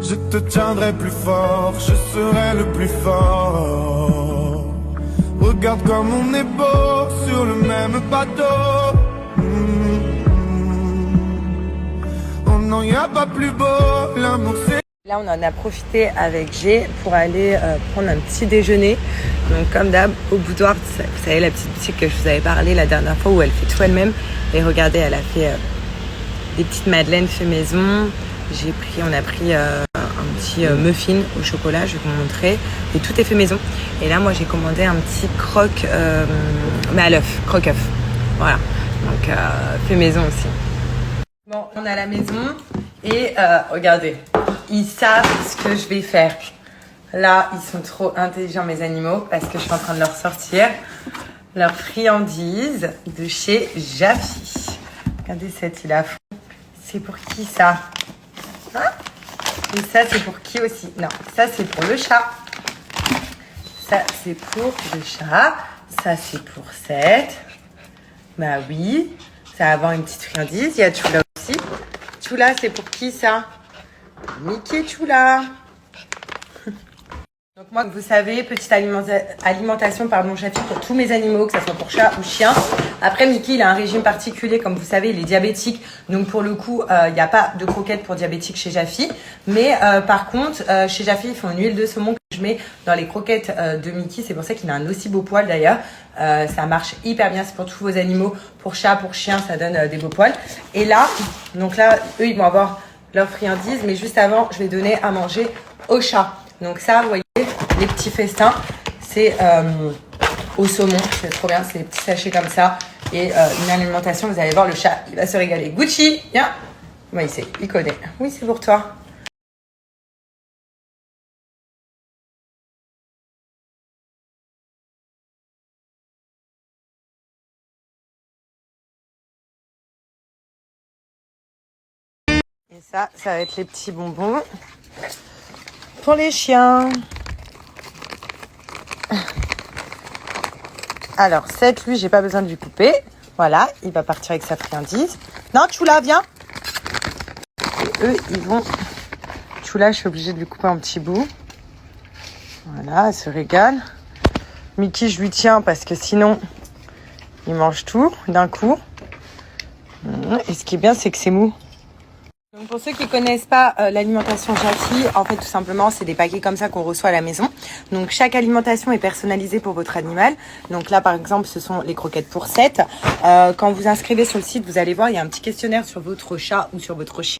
Je te tiendrai plus fort, je serai le plus fort. Regarde comme on est beau sur le même bateau. Oh non, y a pas plus beau, l'amour c'est... Là, on en a profité avec G pour aller prendre un petit déjeuner. Donc, comme d'hab, au boudoir, vous savez, la petite boutique que je vous avais parlé la dernière fois où elle fait tout elle-même. Et regardez, elle a fait des petites madeleines fait maison. On a pris un petit muffin au chocolat, je vais vous montrer. Et tout est fait maison. Et là, moi, j'ai commandé un petit croque, mais à l'œuf, croque-œuf. Voilà. Donc, fait maison aussi. Bon, on est à la maison. Et regardez, ils savent ce que je vais faire. Là, ils sont trop intelligents, mes animaux, parce que je suis en train de leur sortir leur friandise de chez Jaffy. Regardez cette île à fond. C'est pour qui ça? Hein? Et ça, c'est pour qui aussi? Non, ça, c'est pour le chat. Ça, c'est pour le chat. Ça, c'est pour Seth. Bah oui, ça va avoir une petite friandise. Il y a Chula aussi. Chula, c'est pour qui ça? Mickey Chula. Donc moi, vous savez, petite alimentation Jaffy pour tous mes animaux, que ce soit pour chat ou chien. Après, Mickey, il a un régime particulier, comme vous savez, il est diabétique. Donc pour le coup, il n'y a pas de croquettes pour diabétiques chez Jaffy. Mais par contre, chez Jaffy, ils font une huile de saumon que je mets dans les croquettes de Mickey. C'est pour ça qu'il a un aussi beau poil d'ailleurs. Ça marche hyper bien, c'est pour tous vos animaux. Pour chat, pour chien, ça donne des beaux poils. Et là, donc là, eux, ils vont avoir leur friandise. Mais juste avant, je vais donner à manger au chat. Donc ça, vous voyez, les petits festins, c'est au saumon, c'est trop bien, c'est des petits sachets comme ça. Et une alimentation, vous allez voir, le chat, il va se régaler. Gucci, viens. Moi, il sait, il connaît. Oui, c'est pour toi. Et ça va être les petits bonbons pour les chiens. Alors, Seth, lui, j'ai pas besoin de lui couper. Voilà, il va partir avec sa friandise. Non, Chula, viens. Et eux, ils vont... Chula, je suis obligée de lui couper un petit bout. Voilà, elle se régale. Mickey, je lui tiens parce que sinon, il mange tout d'un coup. Et ce qui est bien, c'est que c'est mou. Donc pour ceux qui connaissent pas l'alimentation Jaffy, en fait tout simplement c'est des paquets comme ça qu'on reçoit à la maison. Donc chaque alimentation est personnalisée pour votre animal. Donc là par exemple ce sont les croquettes pour Seth. Quand vous inscrivez sur le site, vous allez voir il y a un petit questionnaire sur votre chat ou sur votre chien.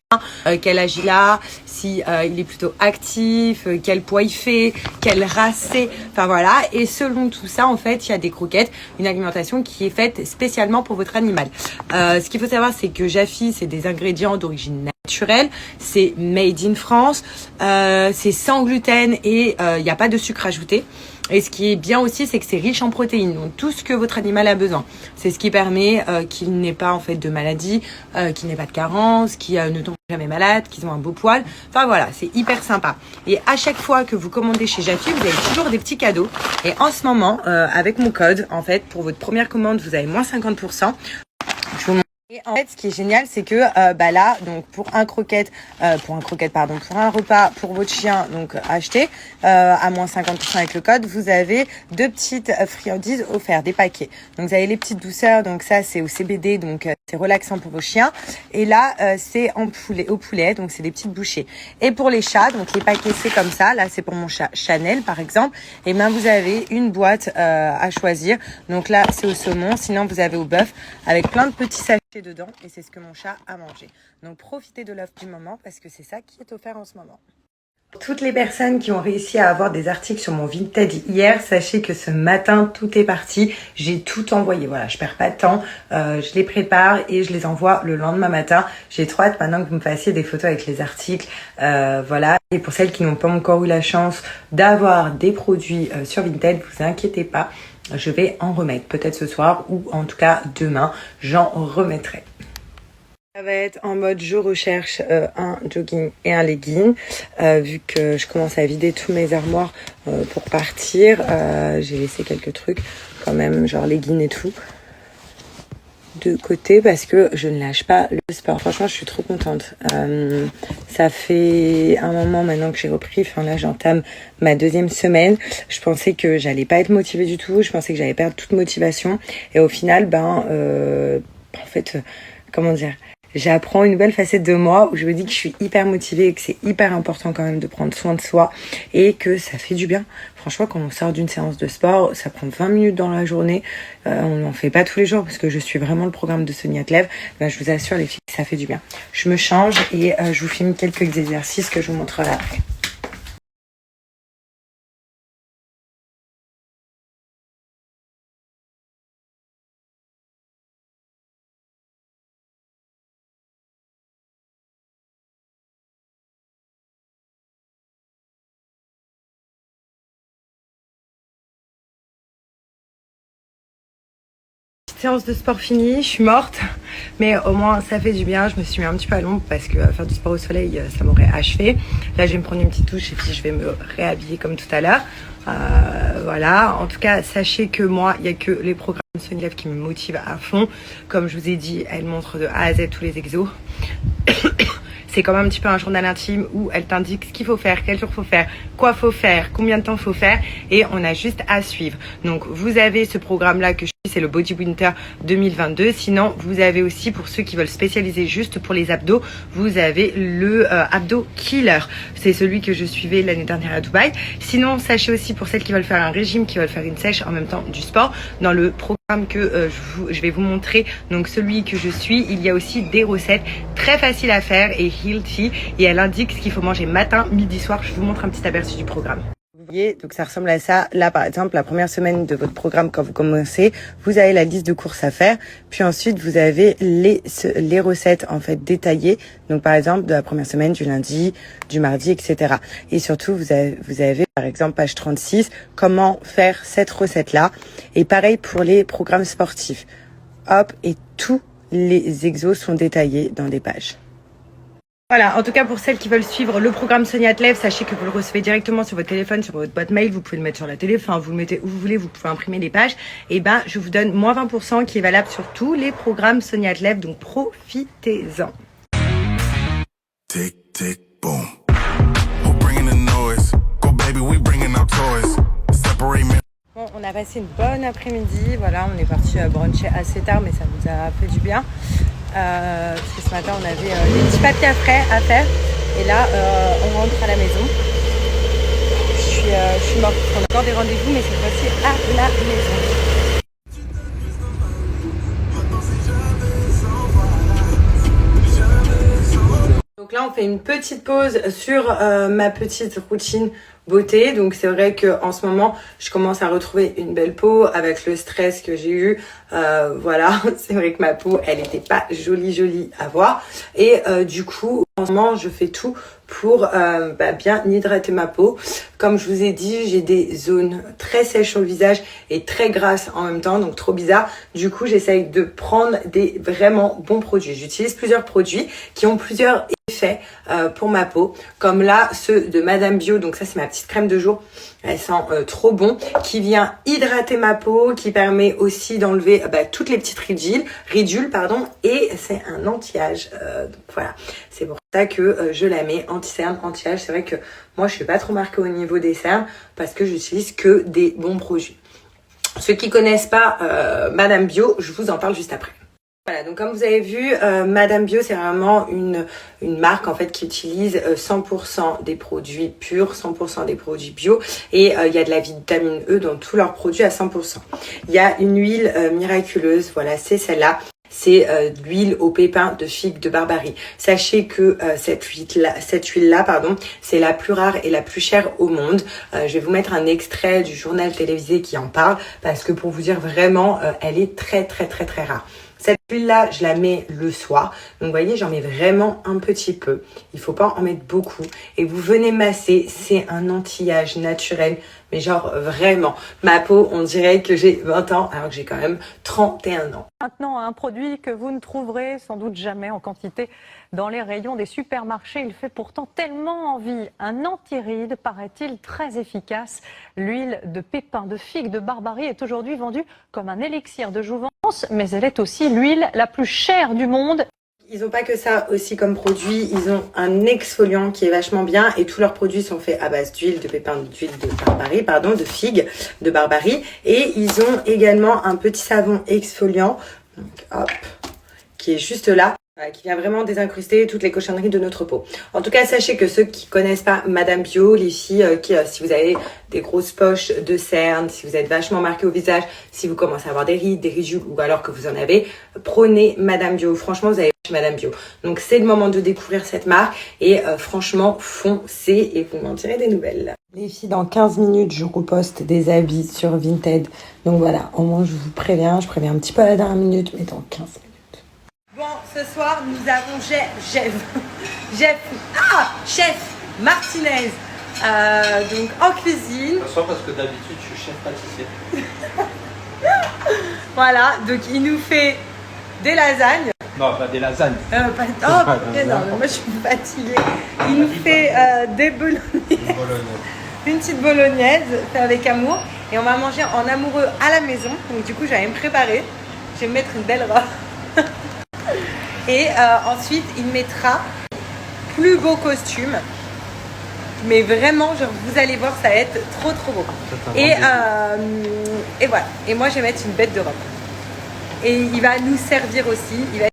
Quel âge il a, si il est plutôt actif, quel poids il fait, quelle race c'est. Enfin voilà. Et selon tout ça en fait il y a des croquettes, une alimentation qui est faite spécialement pour votre animal. Ce qu'il faut savoir c'est que Jaffy c'est des ingrédients d'origine naturel, c'est made in France, c'est sans gluten et il n'y a pas de sucre ajouté. Et ce qui est bien aussi, c'est que c'est riche en protéines, donc tout ce que votre animal a besoin. C'est ce qui permet qu'il n'ait pas en fait de maladie, qu'il n'ait pas de carence, qu'il ne tombe jamais malade, qu'ils ont un beau poil. Enfin voilà, c'est hyper sympa. Et à chaque fois que vous commandez chez Jaffy, vous avez toujours des petits cadeaux. Et en ce moment, avec mon code, en fait, pour votre première commande, vous avez moins 50%. Je vous montre. Et en fait, ce qui est génial, c'est que là, donc pour un repas pour votre chien, donc acheté à moins 50% avec le code, vous avez 2 petites friandises offertes, des paquets. Donc vous avez les petites douceurs, donc ça c'est au CBD, donc c'est relaxant pour vos chiens. Et là, c'est au poulet, donc c'est des petites bouchées. Et pour les chats, donc les paquets c'est comme ça. Là, c'est pour mon chat Chanel par exemple. Et ben vous avez une boîte à choisir. Donc là, c'est au saumon. Sinon, vous avez au bœuf avec plein de petits sachets dedans et c'est ce que mon chat a mangé. Donc profitez de l'offre du moment parce que c'est ça qui est offert en ce moment. Pour toutes les personnes qui ont réussi à avoir des articles sur mon Vinted hier, sachez que ce matin tout est parti, j'ai tout envoyé. Voilà, je perds pas de temps, je les prépare et je les envoie le lendemain matin. J'ai trop hâte maintenant que vous me fassiez des photos avec les articles, voilà. Et pour celles qui n'ont pas encore eu la chance d'avoir des produits sur Vinted, vous inquiétez pas. Je vais en remettre, peut-être ce soir ou en tout cas demain, j'en remettrai. Ça va être en mode je recherche un jogging et un legging. Vu que je commence à vider tous mes armoires pour partir, j'ai laissé quelques trucs quand même, genre legging et tout. de côté parce que je ne lâche pas le sport. Franchement, je suis trop contente. Ça fait un moment maintenant que j'ai repris. Enfin là, j'entame ma 2e semaine. Je pensais que j'allais pas être motivée du tout. Je pensais que j'allais perdre toute motivation. Et au final, en fait, comment dire, j'apprends une nouvelle facette de moi où je me dis que je suis hyper motivée et que c'est hyper important quand même de prendre soin de soi et que ça fait du bien. Franchement, quand on sort d'une séance de sport, ça prend 20 minutes dans la journée. On n'en fait pas tous les jours parce que je suis vraiment le programme de Sonia Clèves. Je vous assure les filles, ça fait du bien. Je me change et je vous filme quelques exercices que je vous montrerai après. Séance de sport finie, je suis morte, mais au moins ça fait du bien. Je me suis mis un petit peu à l'ombre parce que faire du sport au soleil, ça m'aurait achevé. Là, je vais me prendre une petite douche et puis je vais me réhabiller comme tout à l'heure. Voilà, en tout cas, sachez que moi, il n'y a que les programmes Sonia Clèves qui me motivent à fond. Comme je vous ai dit, elle montre de A à Z tous les exos. C'est comme un petit peu un journal intime où elle t'indique ce qu'il faut faire, quel jour faut faire, quoi faut faire, combien de temps faut faire et on a juste à suivre. Donc vous avez ce programme-là que je dis, c'est le Body Winter 2022. Sinon, vous avez aussi pour ceux qui veulent spécialiser juste pour les abdos, vous avez le Abdo Killer. C'est celui que je suivais l'année dernière à Dubaï. Sinon, sachez aussi pour celles qui veulent faire un régime, qui veulent faire une sèche en même temps du sport, dans le programme que je vais vous montrer, donc celui que je suis, il y a aussi des recettes très faciles à faire et healthy et elle indique ce qu'il faut manger matin, midi, soir. Je vous montre un petit aperçu du programme. Vous voyez, donc ça ressemble à ça. Là, par exemple, la première semaine de votre programme, quand vous commencez, vous avez la liste de courses à faire. Puis ensuite, vous avez les recettes, en fait, détaillées. Donc, par exemple, de la première semaine, du lundi, du mardi, etc. Et surtout, vous avez, par exemple, page 36, comment faire cette recette-là. Et pareil pour les programmes sportifs. Hop, et tous les exos sont détaillés dans des pages. Voilà, en tout cas pour celles qui veulent suivre le programme Sonia Clèves, sachez que vous le recevez directement sur votre téléphone, sur votre boîte mail, vous pouvez le mettre sur la télé, enfin vous le mettez où vous voulez, vous pouvez imprimer les pages. Et je vous donne moins 20% qui est valable sur tous les programmes Sonia Clèves, donc profitez-en. Tick, tick, boom. We're bringing the noise. Go baby, we bringing our toys. Separate me. Bon, on a passé une bonne après-midi, voilà, on est parti bruncher assez tard, mais ça nous a fait du bien. Parce que ce matin on avait des petits papiers à faire et là on rentre à la maison. Je suis morte, on a encore des rendez-vous mais cette fois-ci à la maison. Donc là on fait une petite pause sur ma petite routine beauté. Donc c'est vrai que en ce moment je commence à retrouver une belle peau avec le stress que j'ai eu. Voilà, c'est vrai que ma peau elle était pas jolie à voir et du coup en ce moment je fais tout pour bien hydrater ma peau. Comme je vous ai dit, j'ai des zones très sèches sur le visage et très grasses en même temps, donc trop bizarre. Du coup j'essaye de prendre des vraiment bons produits. J'utilise plusieurs produits qui ont plusieurs effets pour ma peau, comme là ceux de Madame Bio. Donc ça c'est ma petite crème de jour, elle sent trop bon, qui vient hydrater ma peau, qui permet aussi d'enlever toutes les petites ridules et c'est un anti-âge. Donc voilà, c'est pour ça que je la mets anti-cerne, anti-âge. C'est vrai que moi je suis pas trop marquée au niveau des cernes parce que j'utilise que des bons produits. Ceux qui connaissent pas Madame Bio, je vous en parle juste après. Voilà, donc comme vous avez vu, Madame Bio, c'est vraiment une marque en fait qui utilise 100% des produits purs, 100% des produits bio et il y a de la vitamine E dans tous leurs produits à 100%. Il y a une huile miraculeuse, voilà, c'est celle-là. C'est l'huile au pépins de figue de Barbarie. Sachez que cette huile-là, c'est la plus rare et la plus chère au monde. Je vais vous mettre un extrait du journal télévisé qui en parle parce que pour vous dire vraiment, elle est très rare. Cette huile-là, je la mets le soir. Donc, vous voyez, j'en mets vraiment un petit peu. Il faut pas en mettre beaucoup. Et vous venez masser. C'est un anti-âge naturel. Mais genre, vraiment. Ma peau, on dirait que j'ai 20 ans alors que j'ai quand même 31 ans. Maintenant, un produit que vous ne trouverez sans doute jamais en quantité dans les rayons des supermarchés. Il fait pourtant tellement envie. Un anti-rides, paraît-il, très efficace. L'huile de pépins de figue de Barbarie est aujourd'hui vendue comme un élixir de jouvence, mais elle est aussi l'huile l'huile la plus chère du monde. Ils n'ont pas que ça aussi comme produit, ils ont un exfoliant qui est vachement bien et tous leurs produits sont faits à base d'huile, de pépins d'huile de barbarie, pardon, de figue de barbarie. Et ils ont également un petit savon exfoliant, donc hop, qui est juste là, qui vient vraiment désincruster toutes les cochonneries de notre peau. En tout cas, sachez que ceux qui connaissent pas Madame Bio, les filles, si vous avez des grosses poches de cernes, si vous êtes vachement marqué au visage, si vous commencez à avoir des rides, des ridules ou alors que vous en avez, prenez Madame Bio. Franchement, vous avez Madame Bio. Donc c'est le moment de découvrir cette marque et franchement, foncez et vous m'en direz des nouvelles. Les filles, dans 15 minutes, je reposte des habits sur Vinted. Donc voilà, au moins je vous préviens, je préviens un petit peu à la dernière minute, mais dans 15 minutes. Bon, ce soir, nous avons chef Martinez, donc en cuisine. Ça parce que d'habitude, je suis chef pâtissier. Voilà, donc il nous fait des lasagnes. Non, pas des lasagnes. Non, moi je suis fatiguée. Il nous fait des bolognaise. Une petite bolognaise faite avec amour. Et on va manger en amoureux à la maison. Donc du coup, j'allais me préparer. Je vais me mettre une belle robe. Et ensuite, il mettra plus beau costume. Mais vraiment, genre, vous allez voir, ça va être trop beau. Et voilà. Et moi, je vais mettre une bête de robe. Et il va nous servir aussi. Il va